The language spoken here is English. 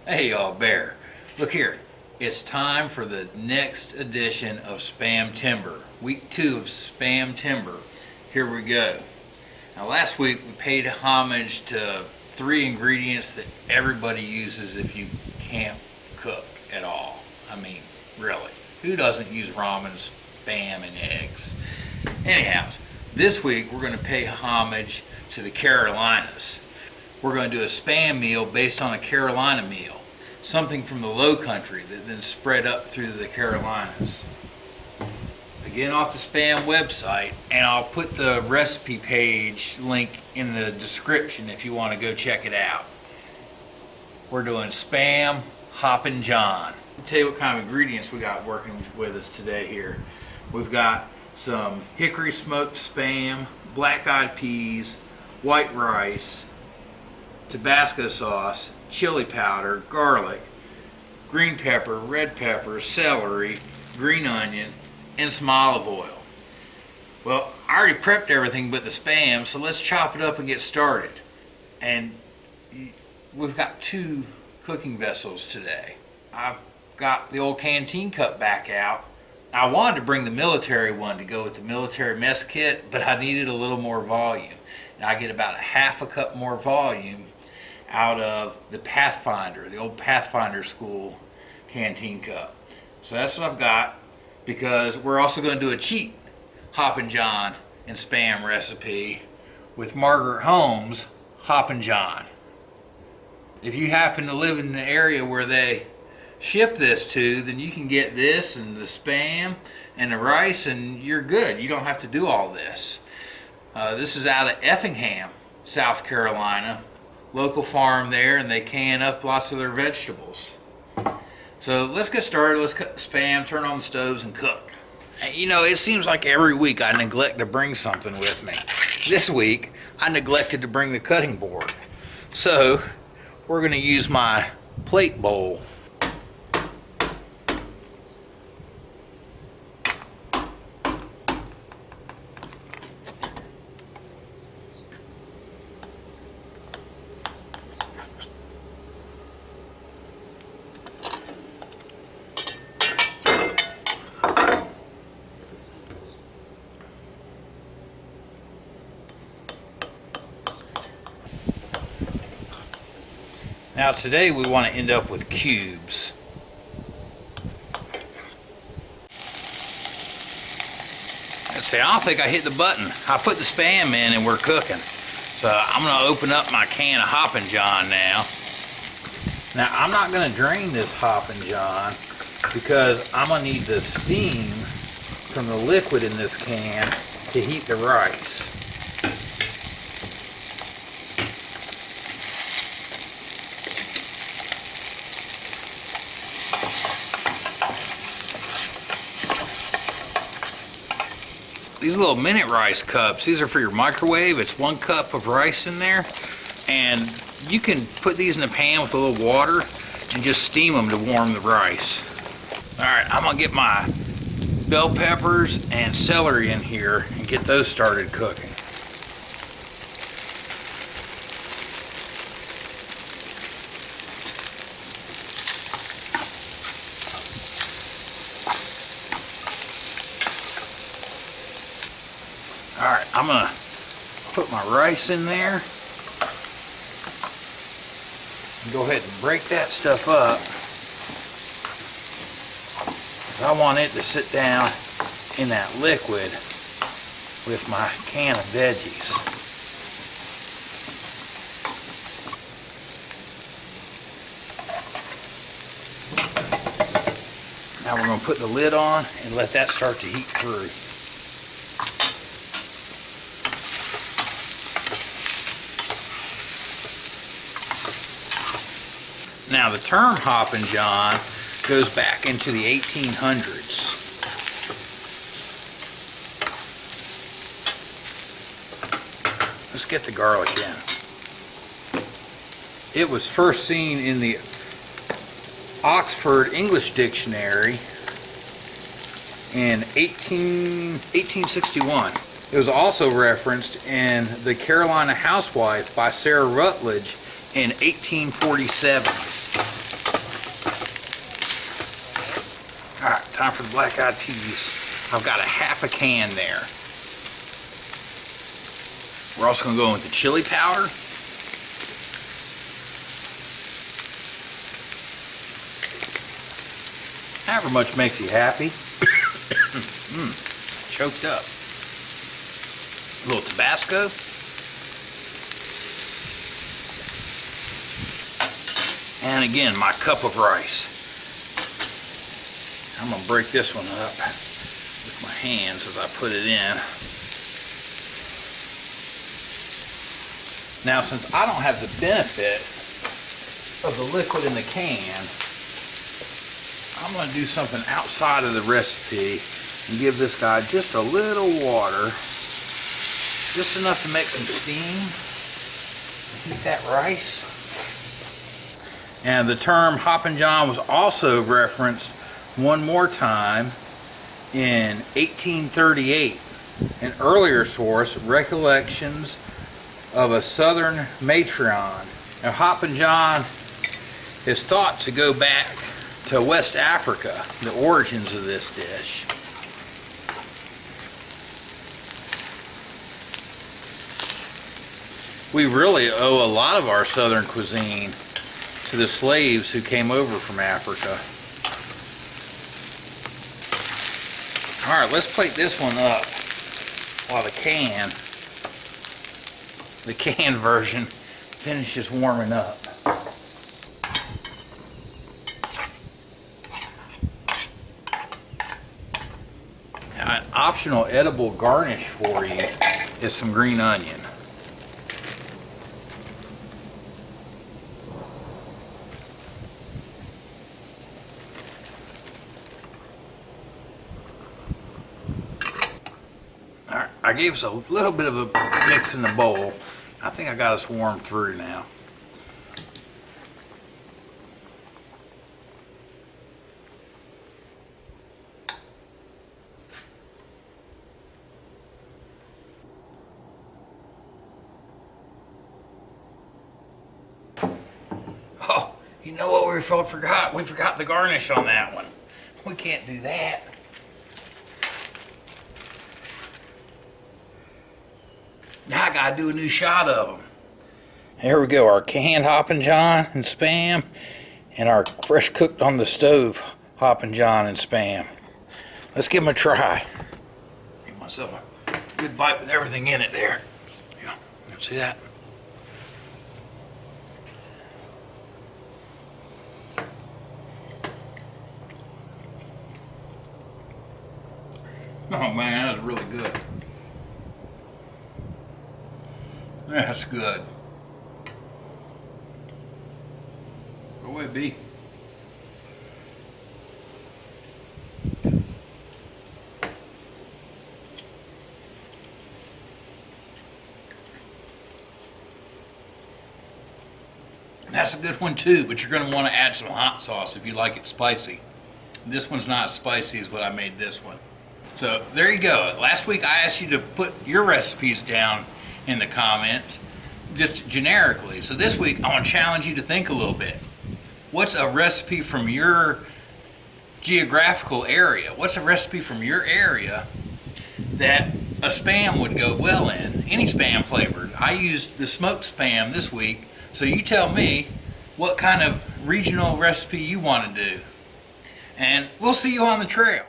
Hey y'all, Bear. Look here. It's time for the next edition of Spamtember. Week 2 of Spamtember. Here we go. Now last week we paid homage to 3 ingredients that everybody uses if you can't cook at all. I mean, really. Who doesn't use ramen, spam, and eggs? Anyhow, this week we're going to pay homage to the Carolinas. We're going to do a spam meal based on a Carolina meal, something from the low country that then spread up through the Carolinas. Again, off the Spam website, and I'll put the recipe page link in the description if you want to go check it out. We're doing Spam Hoppin John. I'll tell you what kind of ingredients we got working with us today here. We've got some hickory smoked spam, black-eyed peas, white rice, Tabasco sauce, chili powder, garlic, green pepper, red pepper, celery, green onion, and some olive oil. Well, I already prepped everything but the spam, so let's chop it up and get started. And we've got 2 cooking vessels today. I've got the old Canteen cup back out. I wanted to bring the military one to go with the military mess kit, but I needed a little more volume. And I get about a half a cup more volume out of the Pathfinder, the old Pathfinder school Canteen cup. So that's what I've got, because we're also going to do a cheat Hoppin John and spam recipe with Margaret Holmes' Hoppin John. If you happen to live in an area where they ship this to, then you can get this and the spam and the rice and you're good. You don't have to do all this. This is out of Effingham, South Carolina. Local farm there, and they can up lots of their vegetables. So let's get started. Let's cut the spam, turn on the stoves, and cook. You know, it seems like every week I neglect to bring something with me. This week I neglected to bring the cutting board. So we're going to use my plate bowl. Now today we want to end up with cubes. Let's see, I don't think I hit the button. I put the spam in and we're cooking. So I'm going to open up my can of Hoppin John now. Now I'm not going to drain this Hoppin John because I'm going to need the steam from the liquid in this can to heat the rice. These little minute rice cups, these are for your microwave. It's 1 cup of rice in there, and you can put these in a pan with a little water and just steam them to warm the rice. All right, I'm gonna get my bell peppers and celery in here and get those started cooking. Alright, I'm going to put my rice in there and go ahead and break that stuff up. I want it to sit down in that liquid with my can of veggies. Now we're going to put the lid on and let that start to heat through. Now the term Hoppin John goes back into the 1800s. Let's get the garlic in. It was first seen in the Oxford English Dictionary in 1861. It was also referenced in The Carolina Housewife by Sarah Rutledge in 1847. time for the black-eyed peas. I've got a half a can there. We're also going to go in with the chili powder. However much makes you happy. Choked up. A little Tabasco. And again, my cup of rice. I'm going to break this one up with my hands as I put it in. Now, since I don't have the benefit of the liquid in the can, I'm going to do something outside of the recipe and give this guy just a little water, just enough to make some steam, heat that rice. And the term Hoppin John was also referenced one more time in 1838. An earlier source, Recollections of a Southern Matron. Now, Hoppin John is thought to go back to West Africa, the origins of this dish. We really owe a lot of our southern cuisine to the slaves who came over from Africa. All right, let's plate this one up while the can version finishes warming up. Now, an optional edible garnish for you is some green onion. I gave us a little bit of a mix in the bowl. I think I got us warmed through now. Oh, you know what we forgot? We forgot the garnish on that one. We can't do that. Now I gotta do a new shot of them. Here we go, our canned Hoppin John and Spam, and our fresh cooked on the stove Hoppin John and Spam. Let's give them a try. Give myself a good bite with everything in it there. Yeah, see that? Oh man, that was really good. That's good. Go away, B. That's a good one too, but you're going to want to add some hot sauce if you like it spicy. This one's not as spicy as what I made this one. So there you go. Last week I asked you to put your recipes down in the comments, just generically. So this week I want to challenge you to think a little bit. What's a recipe from your geographical area? What's a recipe from your area that a Spam would go well in? Any Spam flavored. I used the smoked Spam this week, so you tell me what kind of regional recipe you want to do. And we'll see you on the trail.